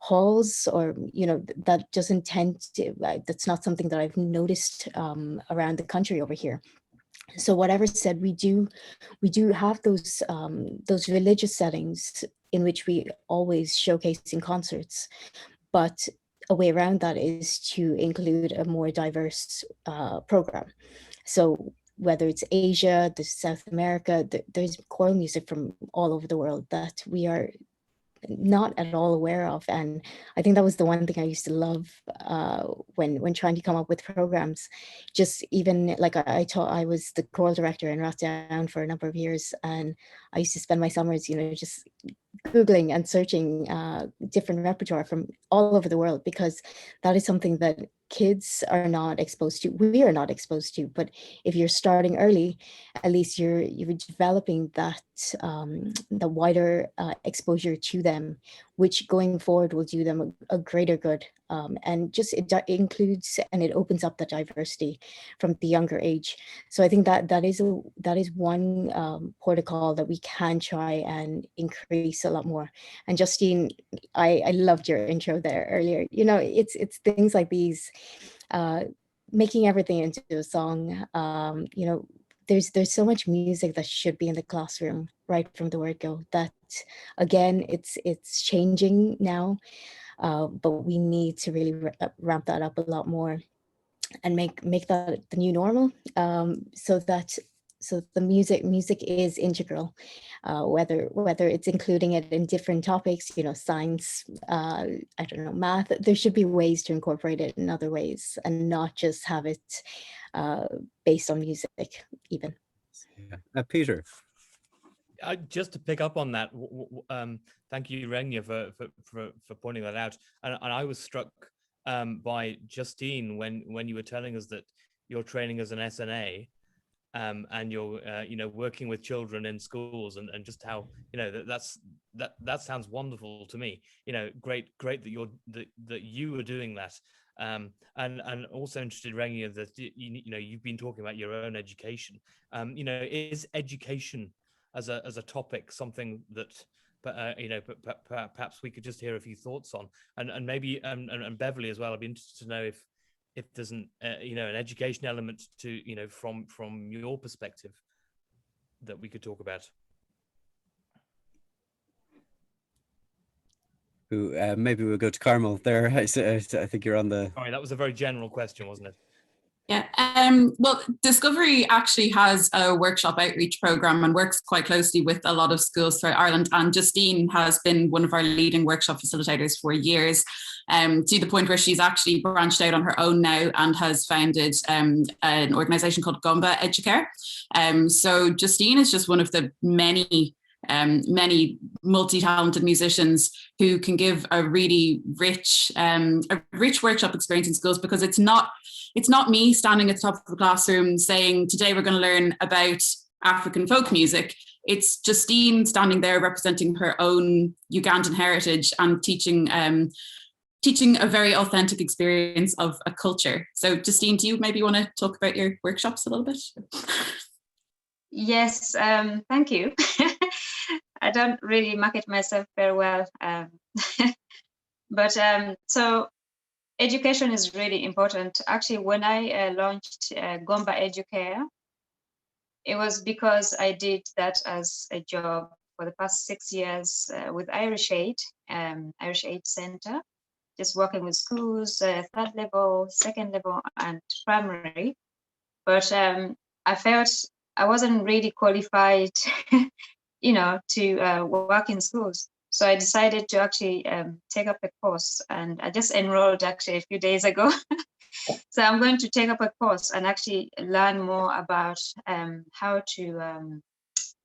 halls, or, you know, that doesn't tend to, that's not something that I've noticed around the country over here. So whatever said, we do have those religious settings in which we always showcase in concerts, but a way around that is to include a more diverse program. So whether it's Asia, South America, there's choral music from all over the world that we are not at all aware of. And I think that was the one thing I used to love when trying to come up with programs. Just even like I was the choral director in Rathdown for a number of years, and I used to spend my summers, just Googling and searching different repertoire from all over the world, because that is something that kids are not exposed to. We are not exposed to, but if you're starting early, at least you're developing that the wider exposure to them, which going forward will do them a greater good. And just it includes and it opens up the diversity from the younger age. So I think that is one port of call that we can try and increase a lot more. And Justine, I loved your intro there earlier. It's things like these, making everything into a song. There's so much music that should be in the classroom right from the word go. That again, it's changing now. But we need to really ramp that up a lot more and make that the new normal, so the music is integral, whether it's including it in different topics, science, I don't know, math. There should be ways to incorporate it in other ways and not just have it based on music even. Yeah. Peter. Just to pick up on that, thank you, Raeghnya, for pointing that out. And I was struck by Justine when you were telling us that you're training as an SNA, and you're working with children in schools, and just how that sounds wonderful to me. Great that you were doing that. And also interested, Raeghnya, that you've been talking about your own education. Is education as a topic something that perhaps we could just hear a few thoughts on, and maybe and Beverley as well. I'd be interested to know if there's an education element to from your perspective that we could talk about. Maybe we'll go to Carmel there. I think you're on the... Sorry, that was a very general question, wasn't it? Yeah, well, Discovery actually has a workshop outreach program and works quite closely with a lot of schools throughout Ireland. And Justine has been one of our leading workshop facilitators for years, to the point where she's actually branched out on her own now and has founded an organisation called Gomba Educare. So Justine is just one of the many multi-talented musicians who can give a really rich workshop experience in schools, because it's not me standing at the top of the classroom saying, today we're going to learn about African folk music. It's Justine standing there representing her own Ugandan heritage and teaching a very authentic experience of a culture. So Justine, do you maybe want to talk about your workshops a little bit? Yes, thank you. I don't really market myself very well, but so education is really important. Actually, when I launched Gomba Educare, it was because I did that as a job for the past 6 years with Irish Aid Center, just working with schools, third level, second level, and primary. But I felt I wasn't really qualified, to work in schools. So I decided to actually take up a course, and I just enrolled actually a few days ago. So I'm going to take up a course and actually learn more about how to,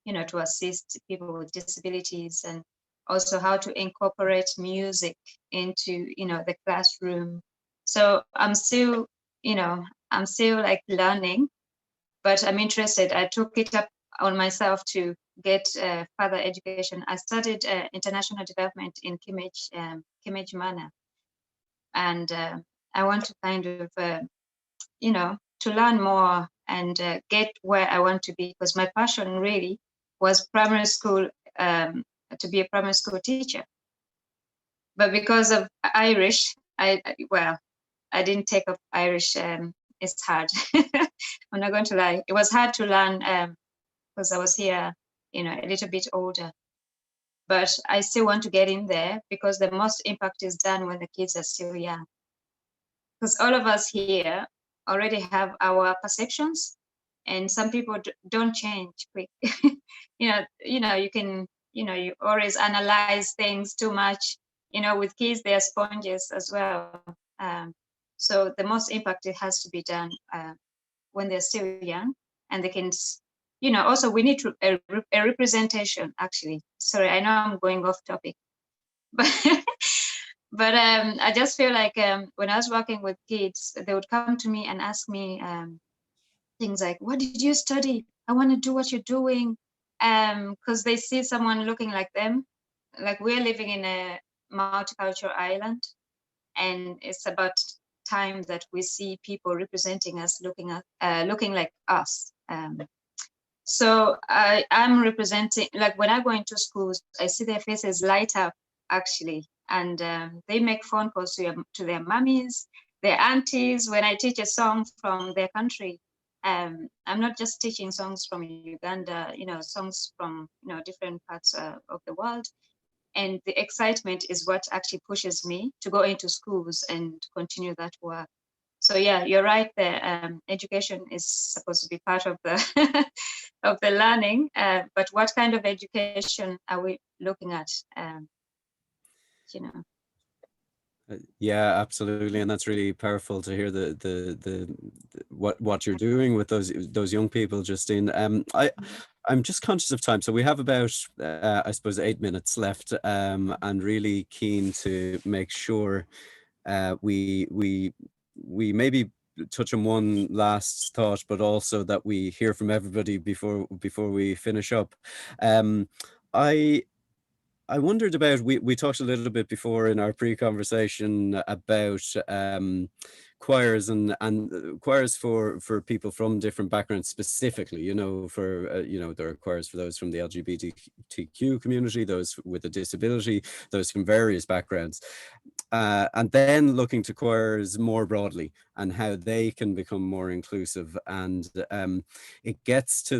to assist people with disabilities, and also how to incorporate music into, the classroom. So I'm still like learning, but I'm interested. I took it up on myself to get further education. I studied international development in Kimage Manor, and I want to kind of, to learn more and get where I want to be, because my passion really was primary school, to be a primary school teacher. But because of Irish, I didn't take up Irish. It's hard. I'm not going to lie. It was hard to learn because I was here, a little bit older. But I still want to get in there, because the most impact is done when the kids are still young. Because all of us here already have our perceptions, and some people don't change quick. You can you always analyze things too much. With kids, they are sponges as well. So the most impact, it has to be done when they're still young, and they can, also we need a representation, actually. Sorry, I know I'm going off topic, but but I just feel like when I was working with kids, they would come to me and ask me things like, what did you study? I want to do what you're doing. Because they see someone looking like them. Like, we're living in a multicultural island, and it's about time that we see people representing us, looking like us. So I'm representing, like, when I go into schools, I see their faces light up, actually, and they make phone calls to their mummies, their aunties. When I teach a song from their country, I'm not just teaching songs from Uganda, songs from different parts of the world. And the excitement is what actually pushes me to go into schools and continue that work. So yeah, you're right there. Education is supposed to be part of the of the learning, but what kind of education are we looking at? Yeah, absolutely, and that's really powerful to hear the what you're doing with those young people, Justine. I'm just conscious of time, so we have about I suppose 8 minutes left, and really keen to make sure we maybe touch on one last thought, but also that we hear from everybody before we finish up. I wondered about, we talked a little bit before in our pre-conversation about choirs and choirs for people from different backgrounds specifically, for, there are choirs for those from the LGBTQ community, those with a disability, those from various backgrounds. And then looking to choirs more broadly and how they can become more inclusive. And it gets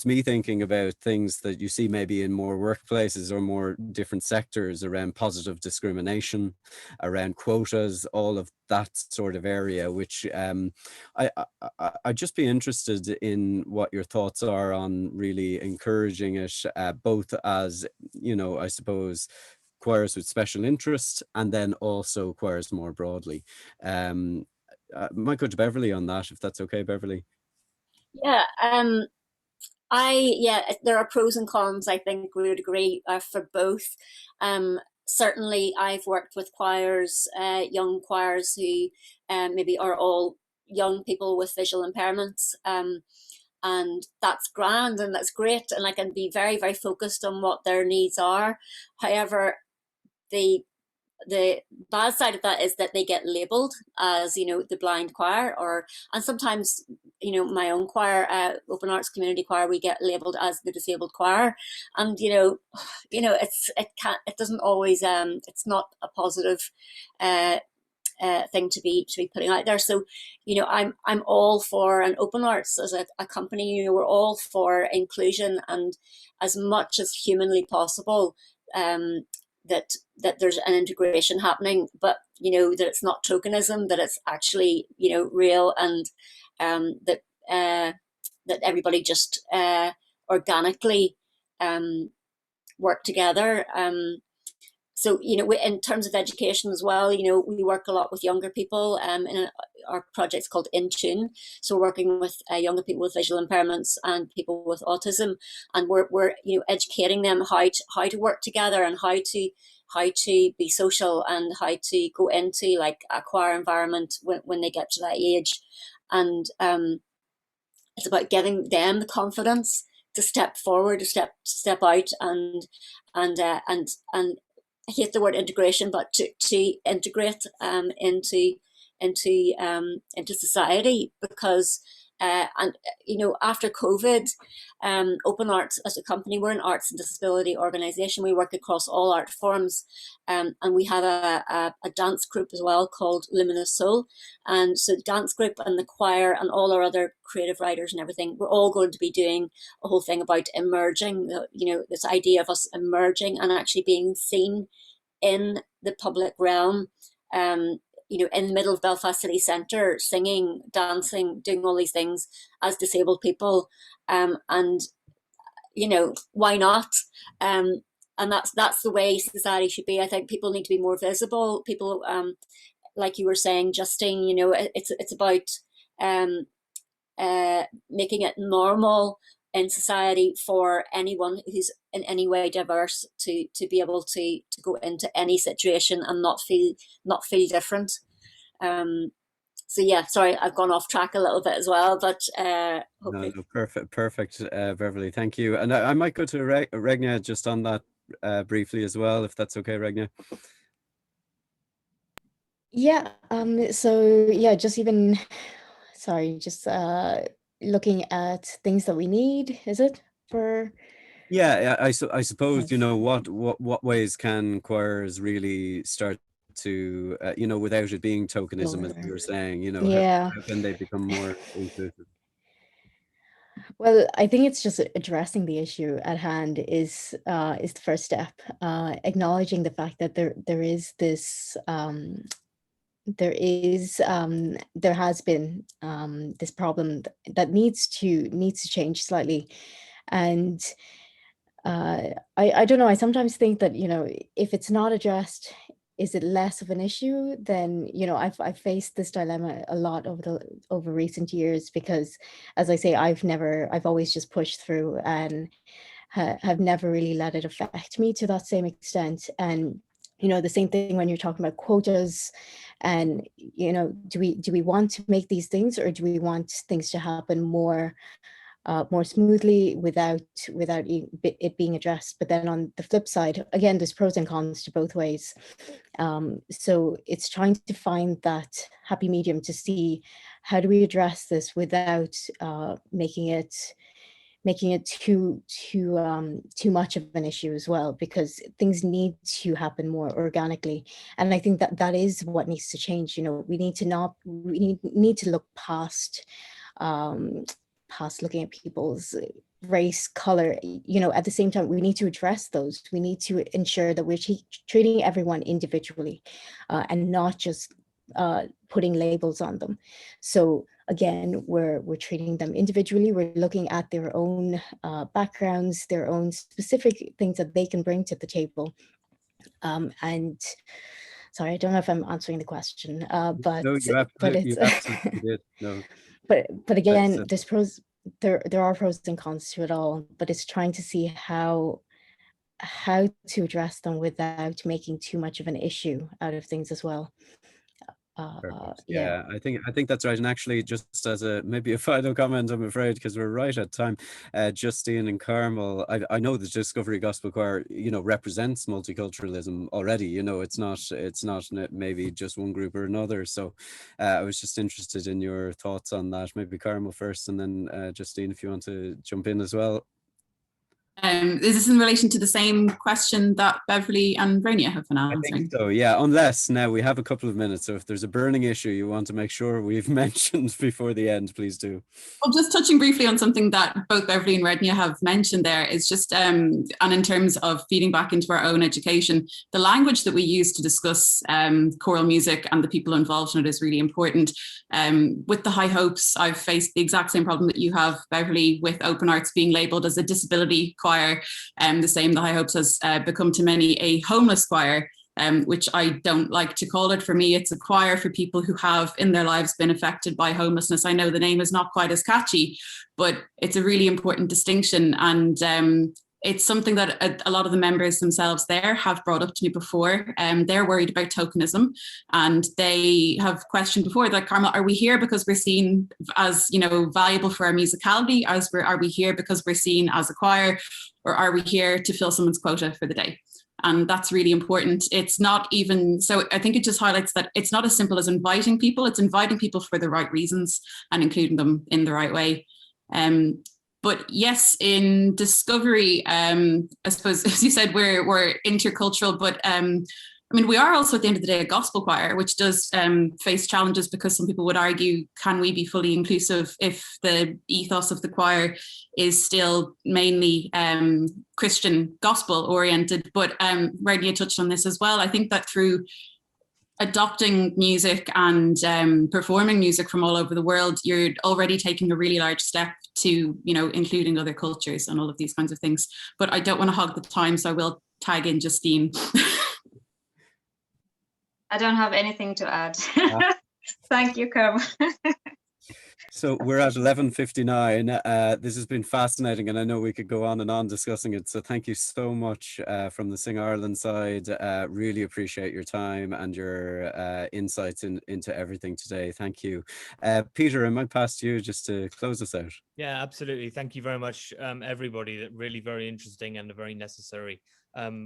me thinking about things that you see maybe in more workplaces or more different sectors around positive discrimination, around quotas, all of that sort of area, which I'd just be interested in what your thoughts are on really encouraging it, both as, I suppose, choirs with special interest, and then also choirs more broadly. Might go to Beverley on that, if that's okay, Beverley. Yeah, there are pros and cons. I think we would agree for both. Certainly, I've worked with choirs, young choirs who maybe are all young people with visual impairments. And that's grand and that's great, and I can be very, very focused on what their needs are. However, the bad side of that is that they get labeled as, the blind choir, and sometimes, my own choir, Open Arts Community Choir, we get labeled as the disabled choir, and it doesn't always it's not a positive thing to be putting out there. So I'm all for, an Open Arts as a company, we're all for inclusion, and as much as humanly possible, that there's an integration happening, but that it's not tokenism, that it's actually real, and that everybody just organically work together. So, in terms of education as well, we work a lot with younger people in our project's called In Tune. So we're working with younger people with visual impairments and people with autism, and we're educating them how to work together, and how to be social, and how to go into like a choir environment when they get to that age. And it's about giving them the confidence to step forward, to step out, and I hate the word integration, but to integrate into society, because after COVID, Open Arts as a company, we're an arts and disability organisation. We work across all art forms, and we have a dance group as well called Luminous Soul. And so the dance group and the choir and all our other creative writers and everything, we're all going to be doing a whole thing about emerging, this idea of us emerging and actually being seen in the public realm, in the middle of Belfast City Centre, singing, dancing, doing all these things as disabled people. And why not? that's the way society should be. I think people need to be more visible. People, like you were saying, Justine, you know, it's about making it normal in society for anyone who's in any way diverse to be able to go into any situation and not feel different. So yeah, sorry, I've gone off track a little bit as well, but hopefully. No, perfect, Beverley, thank you. And I might go to Raeghnya just on that briefly as well, if that's okay, Raeghnya. Yeah, so yeah, just looking at things that we need, is it, for? Yeah, I suppose, you know, what ways can choirs really start to, you know, without it being tokenism, as you were saying, you know, Yeah. how can they become more inclusive? Well, I think it's just addressing the issue at hand is the first step. Acknowledging the fact that there is this there has been this problem that needs to change slightly, and I don't know. I sometimes think that, you know, if it's not addressed, is it less of an issue? Then, you know, I've faced this dilemma a lot over recent years, because, as I say, I've always just pushed through and have never really let it affect me to that same extent. And, you know, the same thing when you're talking about quotas, and, you know, do we want to make these things, or do we want things to happen more smoothly without it being addressed? But then on the flip side, again, there's pros and cons to both ways. So it's trying to find that happy medium to see how do we address this without making it too much of an issue as well, because things need to happen more organically. And I think that is what needs to change. You know, we need to look past looking at people's race, color. You know, at the same time, we need to address those. We need to ensure that we're treating everyone individually, and not just putting labels on them. So again, we're treating them individually. We're looking at their own backgrounds, their own specific things that they can bring to the table. And sorry, I don't know if I'm answering the question, but No, you absolutely did. No. But again, there's pros. There are pros and cons to it all. But it's trying to see how to address them without making too much of an issue out of things as well. Yeah, I think that's right. And actually, just as maybe a final comment, I'm afraid, because we're right at time, Justine and Carmel, I know the Discovery Gospel Choir, you know, represents multiculturalism already. You know, it's not maybe just one group or another. So I was just interested in your thoughts on that. Maybe Carmel first, and then Justine, if you want to jump in as well. Is this in relation to the same question that Beverley and Raeghnya have been answering? I think so, yeah, unless now we have a couple of minutes, so if there's a burning issue you want to make sure we've mentioned before the end, please do. Well, just touching briefly on something that both Beverley and Raeghnya have mentioned there is just, and in terms of feeding back into our own education, the language that we use to discuss choral music and the people involved in it is really important. With the High Hopes, I've faced the exact same problem that you have, Beverley, with Open Arts being labelled as a disability choir. The same, the High Hopes has become to many a homeless choir, which I don't like to call it. For me, it's a choir for people who have in their lives been affected by homelessness. I know the name is not quite as catchy, but it's a really important distinction. And it's something that a lot of the members themselves there have brought up to me before. They're worried about tokenism, and they have questioned before, like, Carmel, are we here because we're seen as, you know, valuable for our musicality? Are we here because we're seen as a choir, or are we here to fill someone's quota for the day? And that's really important. It's not even, so I think it just highlights that it's not as simple as inviting people. It's inviting people for the right reasons and including them in the right way. But yes, in Discovery, I suppose, as you said, we're intercultural, but I mean, we are also at the end of the day a gospel choir, which does face challenges, because some people would argue, can we be fully inclusive if the ethos of the choir is still mainly Christian gospel oriented? But Raeghnya touched on this as well. I think that through adopting music and performing music from all over the world, you're already taking a really large step to, you know, including other cultures and all of these kinds of things. But I don't want to hog the time, so I will tag in Justine. I don't have anything to add. Thank you, Carmel. So we're at 11:59. This has been fascinating, and I know we could go on and on discussing it. So thank you so much from the Sing Ireland side. Really appreciate your time and your insights into everything today. Thank you. Peter, I might pass to you just to close us out. Yeah, absolutely. Thank you very much, everybody. That really very interesting and a very necessary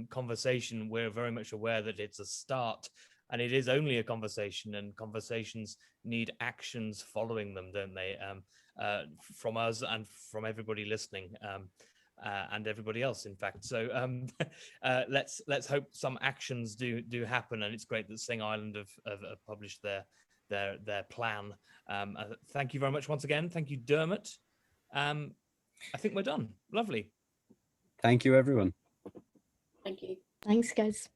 conversation. We're very much aware that it's a start. And it is only a conversation, and conversations need actions following them, don't they? From us and from everybody listening, and everybody else, in fact. So let's hope some actions do happen. And it's great that Sing Ireland have published their plan. Thank you very much once again. Thank you, Dermot. I think we're done. Lovely. Thank you, everyone. Thank you. Thanks, guys.